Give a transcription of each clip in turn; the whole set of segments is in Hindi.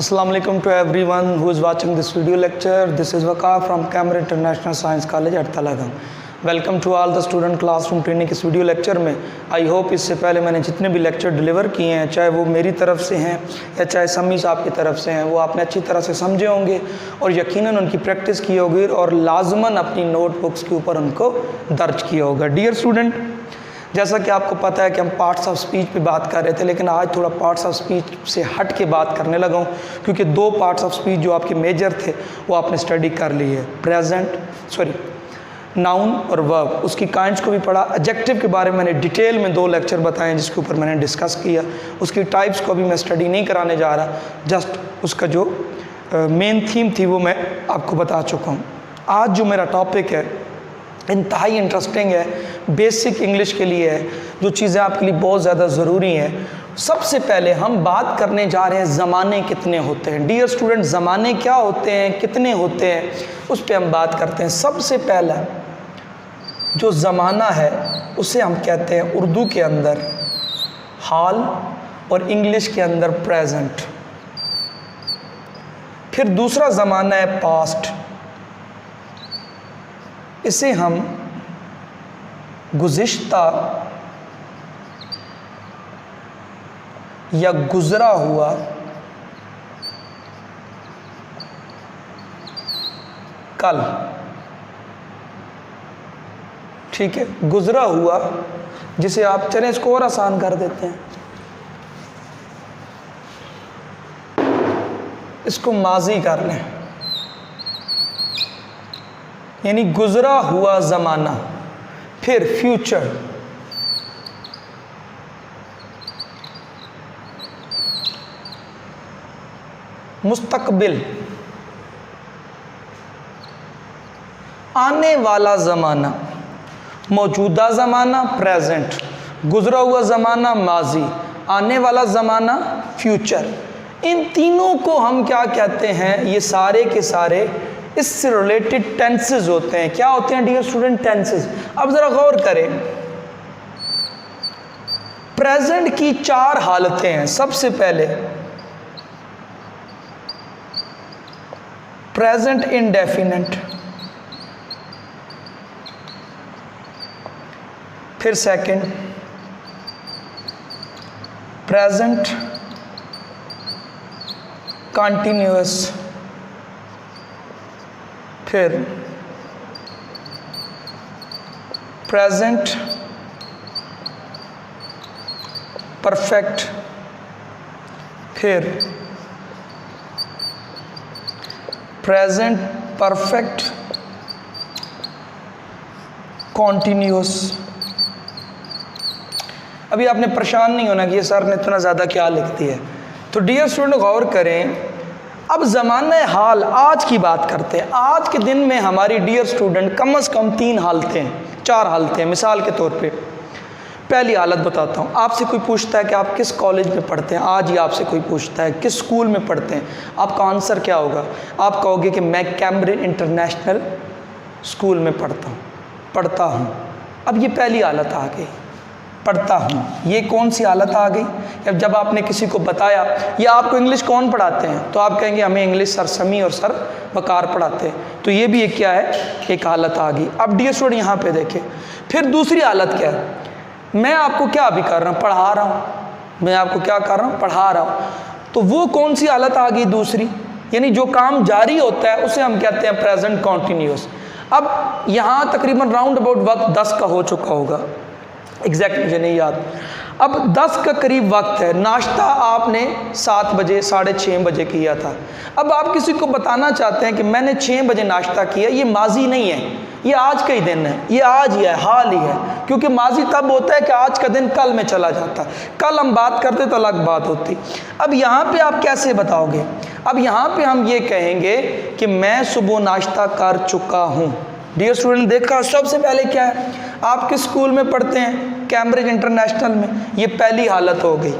Assalamu alaikum to everyone who is watching this video lecture. This is Waqar from Cambridge International Science College at Talagang. Welcome to all the student classroom training इस वीडियो लेक्चर में। आई होप इससे पहले मैंने जितने भी लेक्चर डिलीवर किए हैं, चाहे वो मेरी तरफ से हैं या चाहे सम्मी साहब की तरफ से हैं, वो आपने अच्छी तरह से समझे होंगे और यकीनन उनकी प्रैक्टिस की होगी और लाजमन अपनी नोटबुक्स के ऊपर उनको दर्ज किया होगा। डियर स्टूडेंट, जैसा कि आपको पता है कि हम पार्ट्स ऑफ स्पीच पे बात कर रहे थे, लेकिन आज थोड़ा पार्ट्स ऑफ स्पीच से हट के बात करने लगा हूँ, क्योंकि दो पार्ट्स ऑफ स्पीच जो आपके मेजर थे वो आपने स्टडी कर ली है। नाउन और वर्ब, उसकी काइंड्स को भी पढ़ा। एडजेक्टिव के बारे में मैंने डिटेल में 2 लेक्चर बताए जिसके ऊपर मैंने डिस्कस किया। उसकी टाइप्स को भी मैं स्टडी नहीं कराने जा रहा, जस्ट उसका जो मेन थीम थी वो मैं आपको बता चुका हूँ। आज जो मेरा टॉपिक है इंतहाई इंटरेस्टिंग है, बेसिक इंग्लिश के लिए है, जो चीज़ें आपके लिए बहुत ज़्यादा ज़रूरी हैं। सबसे पहले हम बात करने जा रहे हैं ज़माने कितने होते हैं। डियर स्टूडेंट, ज़माने क्या होते हैं, कितने होते हैं, उस पर हम बात करते हैं। सबसे पहला जो ज़माना है उसे हम कहते हैं उर्दू के अंदर हाल और इंग्लिश के अंदर प्रेजेंट। फिर दूसरा ज़माना है पास्ट, इसे हम गुज़िश्ता या गुज़रा हुआ कल, ठीक है, गुज़रा हुआ, जिसे आप चलें इसको और आसान कर देते हैं, इसको माजी कर लें, यानी गुज़रा हुआ ज़माना। फिर फ्यूचर, मुस्तकबिल, आने वाला ज़माना, मौजूदा ज़माना प्रेजेंट, गुज़रा हुआ ज़माना माजी, आने वाला ज़माना फ्यूचर। इन तीनों को हम क्या कहते हैं? ये सारे के सारे इससे रिलेटेड टेंसेस होते हैं। क्या होते हैं डियर स्टूडेंट? टेंसेस। अब ज़रा गौर करें, प्रेजेंट की 4 हालतें हैं। सबसे पहले प्रेजेंट इंडेफिनिट, फिर सेकंड प्रेजेंट कंटिन्यूअस, फिर प्रेजेंट परफेक्ट, फिर प्रेजेंट परफेक्ट कॉन्टिन्यूअस। अभी आपने परेशान नहीं होना कि ये सर ने इतना ज़्यादा क्या लिख दिया है। तो डियर स्टूडेंट गौर करें, अब ज़माना हाल आज की बात करते हैं। आज के दिन में हमारी डियर स्टूडेंट कम से कम 3 हालतें हैं, 4 हालतें हैं। मिसाल के तौर पे पहली हालत बताता हूँ। आपसे कोई पूछता है कि आप किस कॉलेज में पढ़ते हैं, आज ही आपसे कोई पूछता है किस स्कूल में पढ़ते हैं, आपका आंसर क्या होगा? आप कहोगे कि मैं कैम्ब्रिज इंटरनेशनल स्कूल में पढ़ता हूँ। अब ये पहली हालत आ गई, पढ़ता हूँ। ये कौन सी हालत आ गई? अब जब आपने किसी को बताया, या आपको इंग्लिश कौन पढ़ाते हैं, तो आप कहेंगे हमें इंग्लिश सर समी और सर वकार पढ़ाते हैं। तो ये भी एक क्या है? एक हालत आ गई। अब डियर स्टूडेंट यहाँ पे देखें, फिर दूसरी हालत क्या है? मैं आपको क्या अभी कर रहा हूँ? पढ़ा रहा हूँ। मैं आपको क्या कर रहा हूँ? पढ़ा रहा हूँ। तो वो कौन सी हालत आ गई? दूसरी, यानी जो काम जारी होता है उसे हम कहते हैं प्रेजेंट कॉन्टिन्यूअस। अब यहाँ तकरीबन राउंड अबाउट वक्त 10 का हो चुका होगा, एग्जैक्ट मुझे नहीं याद। अब 10 का करीब वक्त है। नाश्ता आपने 7 बजे 6:30 बजे किया था। अब आप किसी को बताना चाहते हैं कि मैंने 6 बजे नाश्ता किया, ये माजी नहीं है, ये आज का ही दिन है, ये आज ही है, हाल ही है। क्योंकि माजी तब होता है कि आज का दिन कल में चला जाता, कल हम बात करते तो अलग बात होती। अब यहाँ पे आप कैसे बताओगे? अब यहाँ पे हम ये कहेंगे कि मैं सुबह नाश्ता कर चुका हूँ। डियर स्टूडेंट, देखा सबसे पहले क्या है? आप किस स्कूल में पढ़ते हैं? कैम्ब्रिज इंटरनेशनल में। ये पहली हालत हो गई।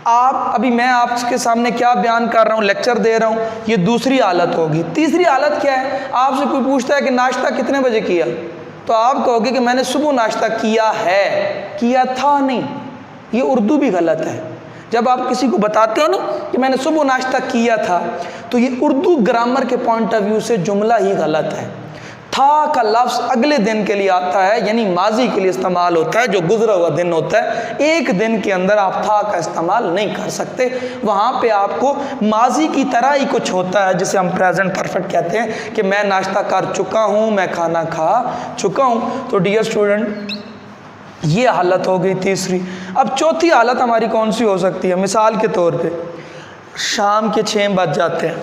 आप अभी मैं आपके सामने क्या बयान कर रहा हूँ, लेक्चर दे रहा हूँ, ये दूसरी हालत होगी। तीसरी हालत क्या है? आपसे कोई पूछता है कि नाश्ता कितने बजे किया, तो आप कहोगे कि मैंने सुबह नाश्ता किया है, किया था नहीं। ये उर्दू भी गलत है। जब आप किसी को बताते हो ना कि मैंने सुबह नाश्ता किया था, तो ये उर्दू ग्रामर के पॉइंट ऑफ व्यू से जुमला ही गलत है। था का लफ्ज़ अगले दिन के लिए आता है, यानी माजी के लिए इस्तेमाल होता है, जो गुजरा हुआ दिन होता है। एक दिन के अंदर आप था का इस्तेमाल नहीं कर सकते, वहाँ पे आपको माजी की तरह ही कुछ होता है जिसे हम प्रेजेंट परफेक्ट कहते हैं कि मैं नाश्ता कर चुका हूँ, मैं खाना खा चुका हूँ। तो डियर स्टूडेंट, ये हालत हो गई तीसरी। अब चौथी हालत हमारी कौन सी हो सकती है? मिसाल के तौर पे शाम के 6 बज जाते हैं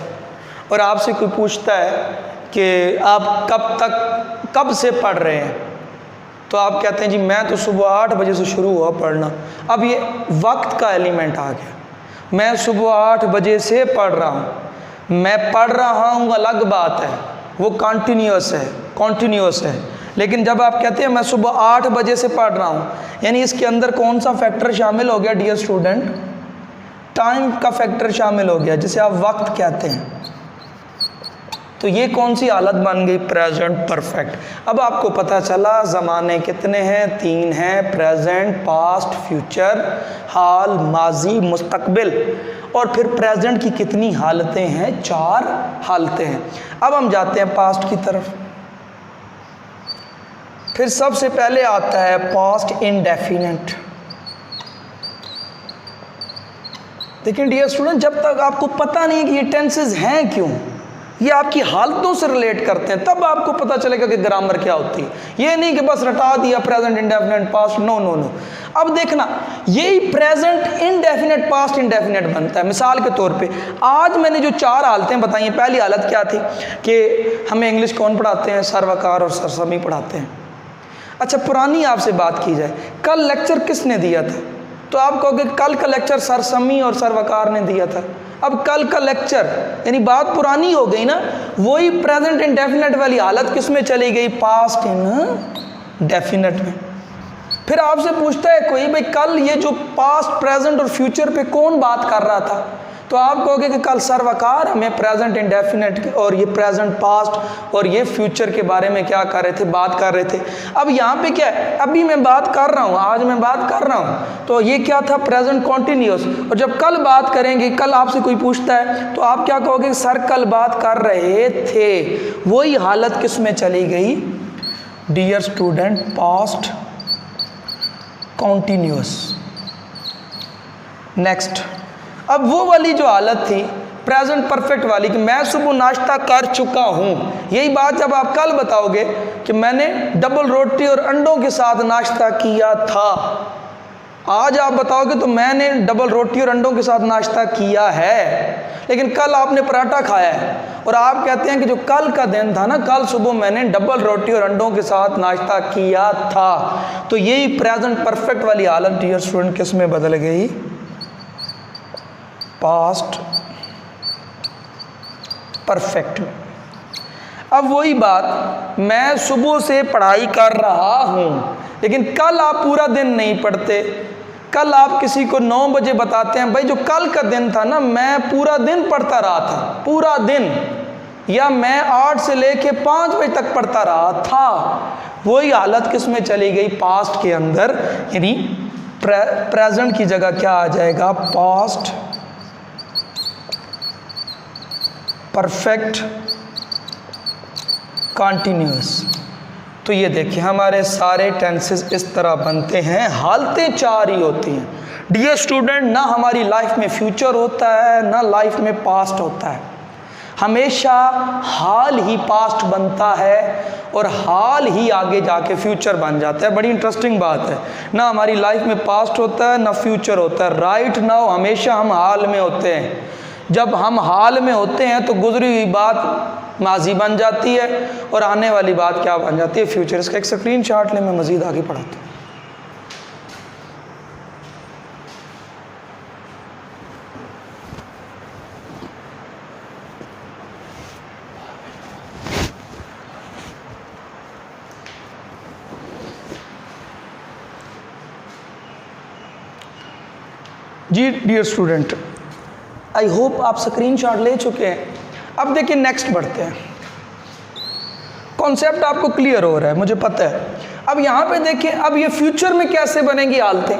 और आपसे कोई पूछता है कि आप कब से पढ़ रहे हैं, तो आप कहते हैं जी मैं तो सुबह 8 बजे से शुरू हुआ पढ़ना। अब ये वक्त का एलिमेंट आ गया, मैं सुबह 8 बजे से पढ़ रहा हूँ, मैं पढ़ रहा हूँ अलग बात है, वो कॉन्टीन्यूअस है। लेकिन जब आप कहते हैं मैं सुबह 8 बजे से पढ़ रहा हूँ, यानी इसके अंदर कौन सा फैक्टर शामिल हो गया डियर स्टूडेंट? टाइम का फैक्टर शामिल हो गया, जिसे आप वक्त कहते हैं। तो ये कौन सी हालत बन गई? Present perfect. अब आपको पता चला ज़माने कितने हैं? 3 हैं, प्रेजेंट, पास्ट, फ्यूचर, हाल, माजी, मुस्तकबिल। और फिर प्रेजेंट की कितनी हालतें हैं? 4 हालतें हैं। अब हम जाते हैं पास्ट की तरफ। फिर सबसे पहले आता है पास्ट इंडेफिनिट। लेकिन डियर स्टूडेंट, जब तक आपको पता नहीं कि ये टेंसेस हैं क्यों, ये आपकी हालतों से रिलेट करते हैं, तब आपको पता चलेगा कि ग्रामर क्या होती है। ये नहीं कि बस रटा दिया प्रेजेंट इंडेफिनिट पास्ट, नो। अब देखना, यही प्रेजेंट इंडेफिनिट पास्ट इंडेफिनिट बनता है। मिसाल के तौर पे आज मैंने जो 4 हालतें बताई, पहली हालत क्या थी कि हमें इंग्लिश कौन पढ़ाते हैं? सर्वकार और सरसमी पढ़ाते हैं। अच्छा, पुरानी आपसे बात की जाए, कल लेक्चर किसने दिया था? तो आप कहोगे कल का लेक्चर सरसमी और सर्वकार ने दिया था। अब कल का लेक्चर यानी बात पुरानी हो गई ना, वही प्रेजेंट इंडेफिनिट वाली हालत किस में चली गई? पास्ट इंडेफिनिट में। फिर आपसे पूछता है कोई, भाई कल ये जो पास्ट, प्रेजेंट और फ्यूचर पे कौन बात कर रहा था? तो आप कहोगे कि कल सर्वकार हमें प्रेजेंट इंडेफिनिट और ये प्रेजेंट पास्ट और ये फ्यूचर के बारे में क्या कर रहे थे? बात कर रहे थे। अब यहाँ पे क्या है? अभी मैं बात कर रहा हूँ, आज मैं बात कर रहा हूँ, तो ये क्या था? Present continuous. और जब कल बात करेंगे, कल आपसे कोई पूछता है, तो आप क्या कहोगे? सर कल बात कर रहे थे। वही हालत किस में चली गई dear student? Past continuous. Next, अब वो वाली जो हालत थी प्रेजेंट परफेक्ट वाली कि मैं सुबह नाश्ता कर चुका हूँ, यही बात जब आप कल बताओगे कि मैंने डबल रोटी और अंडों के साथ नाश्ता किया था, आज आप बताओगे तो मैंने डबल रोटी और अंडों के साथ नाश्ता किया है। लेकिन कल आपने पराठा खाया है और आप कहते हैं कि जो कल का दिन था ना, कल सुबह मैंने डबल रोटी और अंडों के साथ नाश्ता किया था। तो यही प्रेजेंट परफेक्ट वाली हालत डियर स्टूडेंट किस में बदल गई? पास्ट परफेक्ट में। अब वही बात, मैं सुबह से पढ़ाई कर रहा हूँ, लेकिन कल आप पूरा दिन नहीं पढ़ते। कल आप किसी को 9 बजे बताते हैं, भाई जो कल का दिन था ना, मैं पूरा दिन पढ़ता रहा था, पूरा दिन, या मैं 8 से लेके 5 बजे तक पढ़ता रहा था। वही हालत किस में चली गई? पास्ट के अंदर, यानी प्रेजेंट की जगह क्या आ जाएगा? Past perfect continuous. तो ये देखिए हमारे सारे टेंसेस इस तरह बनते हैं, हालतें 4 ही होती हैं डियर स्टूडेंट। ना हमारी लाइफ में फ्यूचर होता है, ना लाइफ में पास्ट होता है। हमेशा हाल ही पास्ट बनता है और हाल ही आगे जाके फ्यूचर बन जाता है। बड़ी इंटरेस्टिंग बात है, ना हमारी लाइफ में पास्ट होता है ना फ्यूचर होता है। राइट नाउ हमेशा हम हाल में होते हैं। जब हम हाल में होते हैं तो गुजरी हुई बात माजी बन जाती है और आने वाली बात क्या बन जाती है? फ्यूचर। इसका एक स्क्रीनशॉट ले, मैं मज़ीद आगे पढ़ाता हूँ। जी डियर स्टूडेंट, आई होप आप स्क्रीनशॉट ले चुके हैं। अब देखिए नेक्स्ट बढ़ते हैं। कॉन्सेप्ट आपको क्लियर हो रहा है, मुझे पता है। अब यहाँ पे देखिए, अब ये फ्यूचर में कैसे बनेंगी हालतें।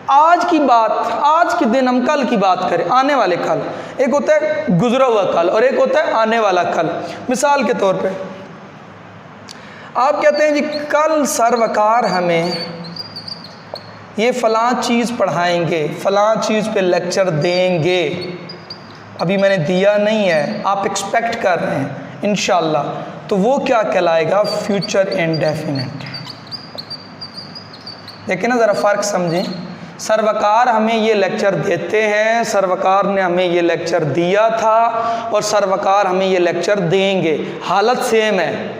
आज की बात, आज के दिन हम कल की बात करें, आने वाले कल, एक होता है गुजरा हुआ कल और एक होता है आने वाला कल। मिसाल के तौर पे आप कहते हैं जी कल सरवकार हमें ये फ़लाँ चीज़ पढ़ाएंगे, फ़लाँ चीज़ पे लेक्चर देंगे, अभी मैंने दिया नहीं है, आप एक्सपेक्ट कर रहे हैं इंशाअल्लाह, तो वो क्या कहलाएगा? Future indefinite. देखिए ना, ज़रा फ़र्क समझें। सर्वकार हमें ये लेक्चर देते हैं, सर्वकार ने हमें ये लेक्चर दिया था और सर्वकार हमें ये लेक्चर देंगे। हालत सेम है,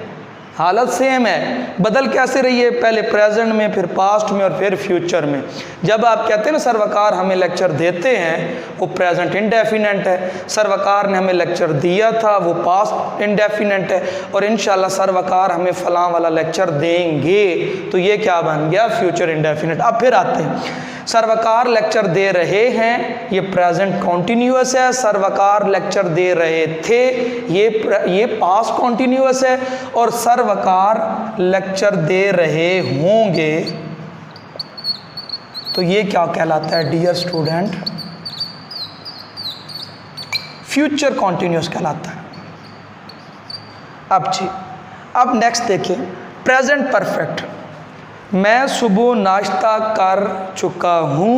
हालत सेम है, बदल कैसे रही है? पहले प्रेजेंट में, फिर पास्ट में और फिर फ्यूचर में। जब आप कहते हैं ना सर्वकार हमें लेक्चर देते हैं, वो प्रेजेंट इंडेफिनेट है। सर्वकार ने हमें लेक्चर दिया था, वो पास्ट इंडेफिनेट है। और इंशाल्लाह सर्वकार हमें फ़लाँ वाला लेक्चर देंगे, तो ये क्या बन गया? Future indefinite. अब फिर आते हैं, सर्वकार लेक्चर दे रहे हैं, ये प्रेजेंट कॉन्टीन्यूअस है। सर्वकार लेक्चर दे रहे थे, ये पास्ट कॉन्टीन्यूअस है। और सर्वकार लेक्चर दे रहे होंगे, तो ये क्या कहलाता है डियर स्टूडेंट? फ्यूचर कॉन्टीन्यूअस कहलाता है। अब नेक्स्ट देखिए, प्रेजेंट परफेक्ट। मैं सुबह नाश्ता कर चुका हूँ,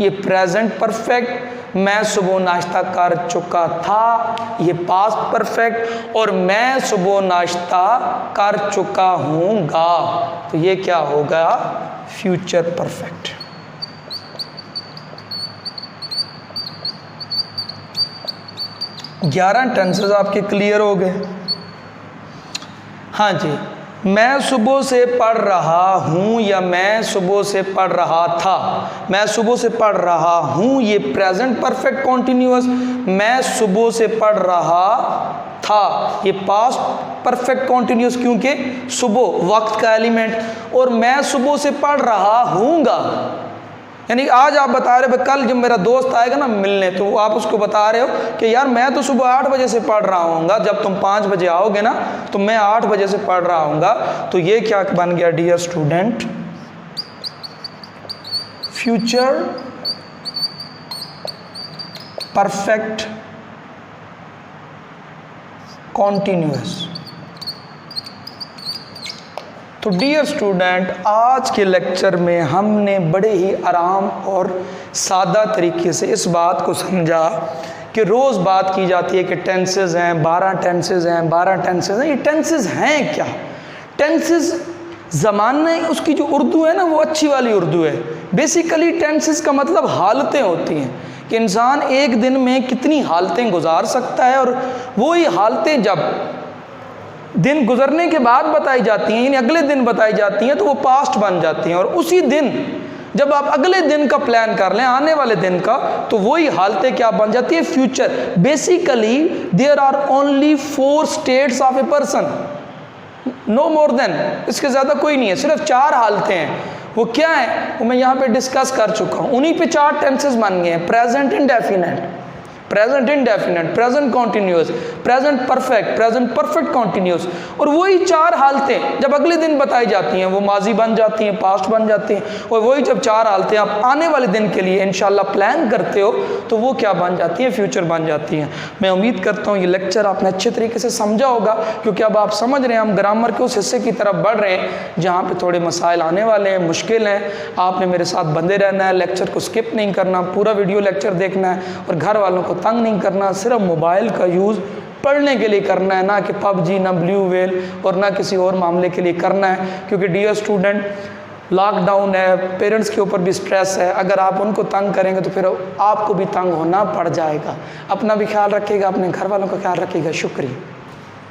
ये प्रेजेंट परफेक्ट। मैं सुबह नाश्ता कर चुका था, ये पास्ट परफेक्ट। और मैं सुबह नाश्ता कर चुका हूँगा, तो ये क्या होगा? Future perfect. ग्यारह टेंसेस आपके क्लियर हो गए? हाँ जी, मैं सुबह से पढ़ रहा हूँ या मैं सुबह से पढ़ रहा था। मैं सुबह से पढ़ रहा हूँ, ये प्रेजेंट परफेक्ट कॉन्टीन्यूअस। मैं सुबह से पढ़ रहा था, ये पास्ट परफेक्ट कॉन्टीन्यूअस, क्योंकि सुबह वक्त का एलिमेंट। और मैं सुबह से पढ़ रहा हूँगा, यानी आज आप बता रहे हो, कल जब मेरा दोस्त आएगा ना मिलने, तो आप उसको बता रहे हो कि यार मैं तो सुबह 8 बजे से पढ़ रहा हूँगा, जब तुम 5 बजे आओगे ना तो मैं 8 बजे से पढ़ रहा हूँगा। तो ये क्या बन गया dear student? Future perfect continuous. तो डियर स्टूडेंट, आज के लेक्चर में हमने बड़े ही आराम और सादा तरीके से इस बात को समझा कि रोज़ बात की जाती है कि टेंसेस हैं, 12 टेंसेस हैं, 12 टेंसेस हैं। ये टेंसेस हैं क्या? टेंसेस ज़माना, उसकी जो उर्दू है ना वो अच्छी वाली उर्दू है। बेसिकली टेंसेस का मतलब हालतें होती हैं कि इंसान एक दिन में कितनी हालतें गुजार सकता है, और वही हालतें जब दिन गुजरने के बाद बताई जाती हैं, यानी अगले दिन बताई जाती हैं, तो वो पास्ट बन जाती हैं। और उसी दिन जब आप अगले दिन का प्लान कर लें, आने वाले दिन का, तो वही हालतें क्या बन जाती है? Future. Basically there are only 4 states of a person, no more than, इसके ज़्यादा कोई नहीं है, सिर्फ 4 हालतें हैं। वो क्या है वो मैं यहाँ पे डिस्कस कर चुका हूँ। उन्हीं पे 4 टेंसेस बन गए हैं, present indefinite, present indefinite, present continuous, present perfect, present perfect continuous. और वही 4 हालतें जब अगले दिन बताई जाती हैं वो माजी बन जाती हैं, पास्ट बन जाती हैं। और वही जब 4 हालतें आप आने वाले दिन के लिए इंशाल्लाह प्लान करते हो तो वो क्या बन जाती हैं? फ्यूचर बन जाती हैं। मैं उम्मीद करता हूँ ये लेक्चर आपने अच्छे तरीके से समझा होगा, क्योंकि अब आप समझ रहे हैं हम ग्रामर के उस हिस्से की तरफ बढ़ रहे हैं जहाँ पर थोड़े मसाइल आने वाले हैं, मुश्किल हैं। आपने मेरे साथ बंधे रहना है, लेक्चर को स्किप नहीं करना, पूरा वीडियो लेक्चर देखना है, और घर वालों को तंग नहीं करना। सिर्फ मोबाइल का यूज़ पढ़ने के लिए करना है, ना कि पबजी, ना ब्लू व्हेल और ना किसी और मामले के लिए करना है। क्योंकि डियर स्टूडेंट, लॉकडाउन है, पेरेंट्स के ऊपर भी स्ट्रेस है, अगर आप उनको तंग करेंगे तो फिर आपको भी तंग होना पड़ जाएगा। अपना भी ख्याल रखिएगा, अपने घर वालों का ख्याल रखिएगा। शुक्रिया।